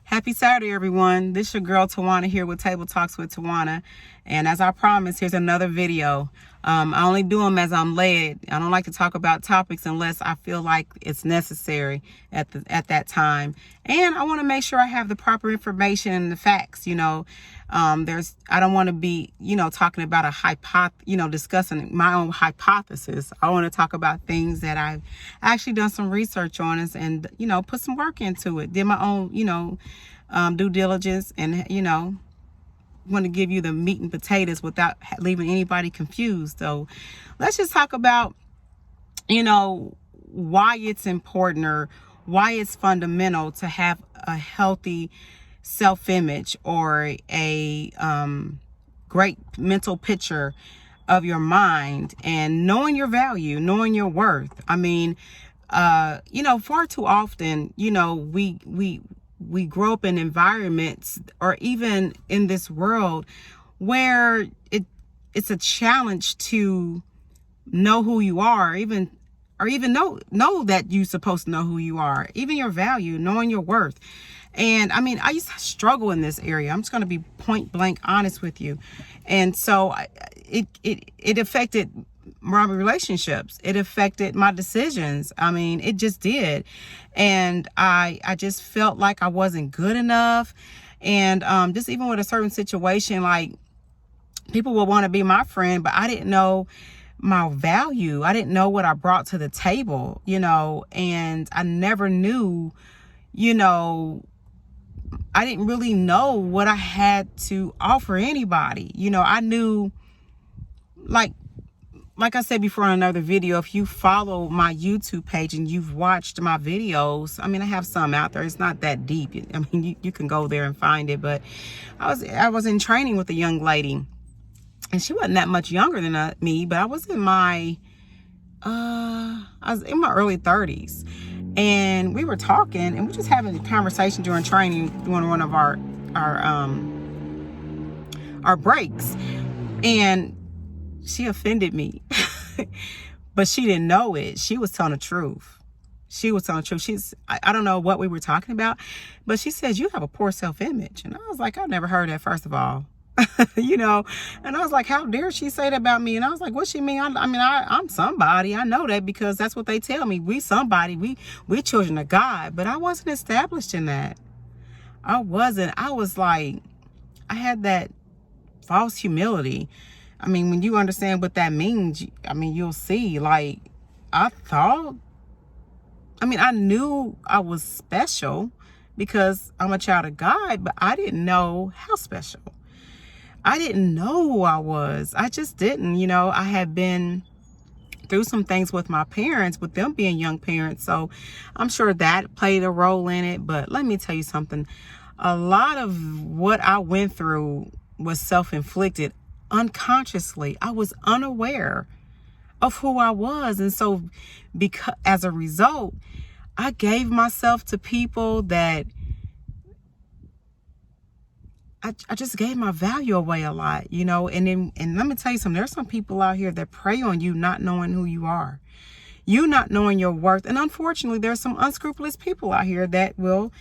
Happy Saturday, everyone. This is your girl, Tawana, here with Table Talks with Tawana. And as I promised, here's another video. I only do them as I'm led. I don't like to talk about topics unless I feel like it's necessary at that time. And I want to make sure I have the proper information and the facts, I don't want to be, talking about discussing my own hypothesis. I want to talk about things that I've actually done some research on and put some work into it. Did my own, due diligence and, want to give you the meat and potatoes without leaving anybody confused. So let's just talk about, why it's important or why it's fundamental to have a healthy self-image or a great mental picture of your mind and knowing your value, knowing your worth. I mean, far too often, we grow up in environments or even in this world where it's a challenge to know who you are, even know that you're supposed to know who you are, even your value, knowing your worth. And I mean, I used to struggle in this area. I'm just going to be point blank honest with you. And so it affected my relationships. It affected my decisions. I mean, it just did. And I just felt like I wasn't good enough. And just even with a certain situation, like people would want to be my friend, but I didn't know my value. I didn't know what I brought to the table, and I never knew, I didn't really know what I had to offer anybody. I knew, like I said before in another video, if you follow my YouTube page and you've watched my videos, I mean, I have some out there. It's not that deep. I mean, you can go there and find it. But I was in training with a young lady, and she wasn't that much younger than me, but I was in my early 30s. And we were talking, and we were just having a conversation during training, during one of our breaks. And she offended me, but she didn't know it. She was telling the truth. I don't know what we were talking about, but she says, you have a poor self-image. And I was like, I've never heard that, first of all. And I was like, how dare she say that about me? And I was like, what she mean? I'm somebody. I know that because that's what they tell me. We somebody. We children of God. But I wasn't established in that. I wasn't. I was like, I had that false humility. I mean, when you understand what that means, you'll see. Like, I knew I was special because I'm a child of God, but I didn't know how special. I didn't know who I was. I just didn't. I had been through some things with my parents, with them being young parents. So I'm sure that played a role in it. But let me tell you something. A lot of what I went through was self-inflicted unconsciously. I was unaware of who I was. And so as a result, I gave myself to people that I just gave my value away a lot, and let me tell you something. There's some people out here that prey on you not knowing who you are, you not knowing your worth. And unfortunately, there's some unscrupulous people out here that will,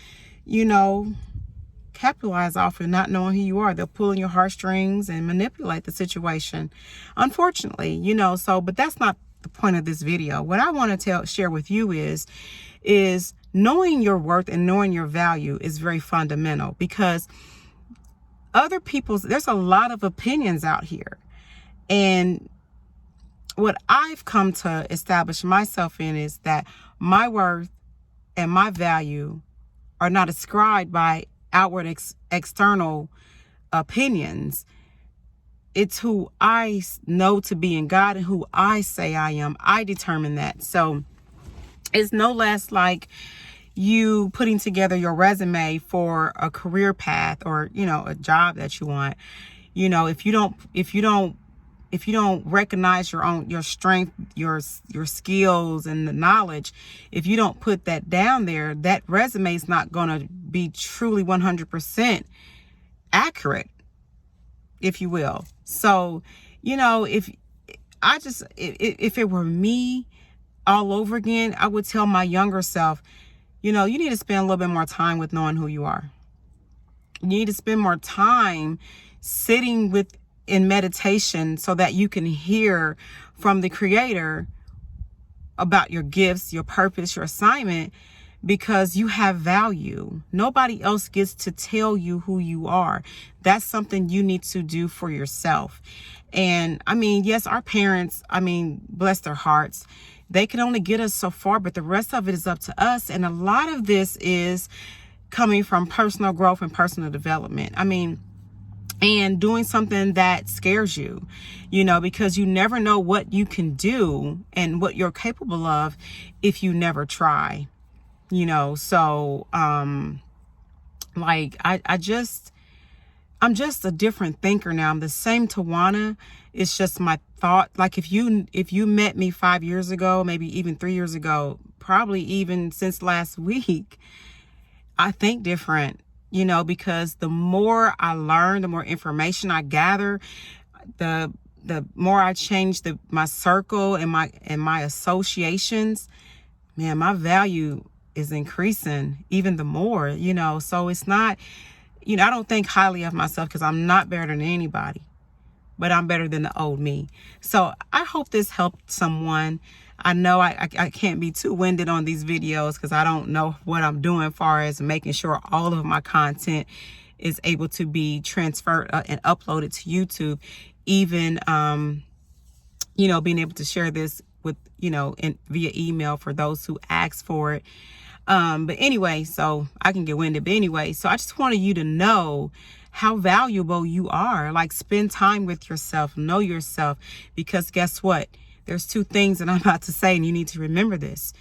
capitalize off of not knowing who you are. They'll pull on your heartstrings and manipulate the situation. Unfortunately, but that's not the point of this video. What I want to share with you is knowing your worth and knowing your value is very fundamental, because there's a lot of opinions out here. And what I've come to establish myself in is that my worth and my value are not ascribed by outward external opinions. It's who I know to be in God and who I say I am. I determine that. So it's no less like you putting together your resume for a career path or, a job that you want. If you don't recognize your strength, your skills and the knowledge, if you don't put that down there, that resume is not going to be truly 100% accurate, if you will. So, if it were me all over again, I would tell my younger self, you need to spend a little bit more time with knowing who you are. You need to spend more time sitting in meditation so that you can hear from the Creator about your gifts, your purpose, your assignment, because you have value. Nobody else gets to tell you who you are. That's something you need to do for yourself. And I mean, yes, our parents, I mean, bless their hearts, they can only get us so far, but the rest of it is up to us. And a lot of this is coming from personal growth and personal development. I mean, and doing something that scares you, because you never know what you can do and what you're capable of if you never try, so, like, I'm just a different thinker now. I'm the same Tawana. It's just my thought. Like, if you met me 5 years ago, maybe even 3 years ago, probably even since last week, I think different, because the more I learn, the more information I gather, the more I change my circle and my associations, man, my value is increasing even the more, so it's not, I don't think highly of myself because I'm not better than anybody, but I'm better than the old me. So I hope this helped someone. I know I can't be too winded on these videos because I don't know what I'm doing as far as making sure all of my content is able to be transferred and uploaded to YouTube. Even, being able to share this with, via email for those who ask for it. But anyway, so I can get winded. But anyway, so I just wanted you to know how valuable you are. Like, spend time with yourself, know yourself, because guess what? There's two things that I'm about to say, and you need to remember this.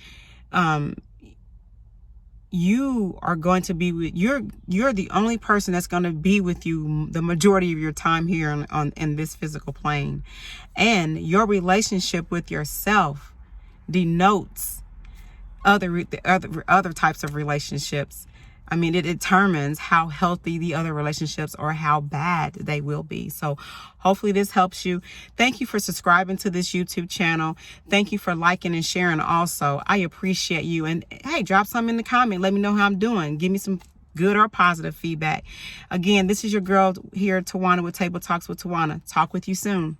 You are going to be with, you're the only person that's going to be with you the majority of your time here in this physical plane. And your relationship with yourself denotes other types of relationships. I mean, it determines how healthy the other relationships or how bad they will be. So hopefully this helps you. Thank you for subscribing to this YouTube channel. Thank you for liking and sharing also. I appreciate you. And hey, drop something in the comment. Let me know how I'm doing. Give me some good or positive feedback. Again, this is your girl here, Tawana, with Table Talks with Tawana. Talk with you soon.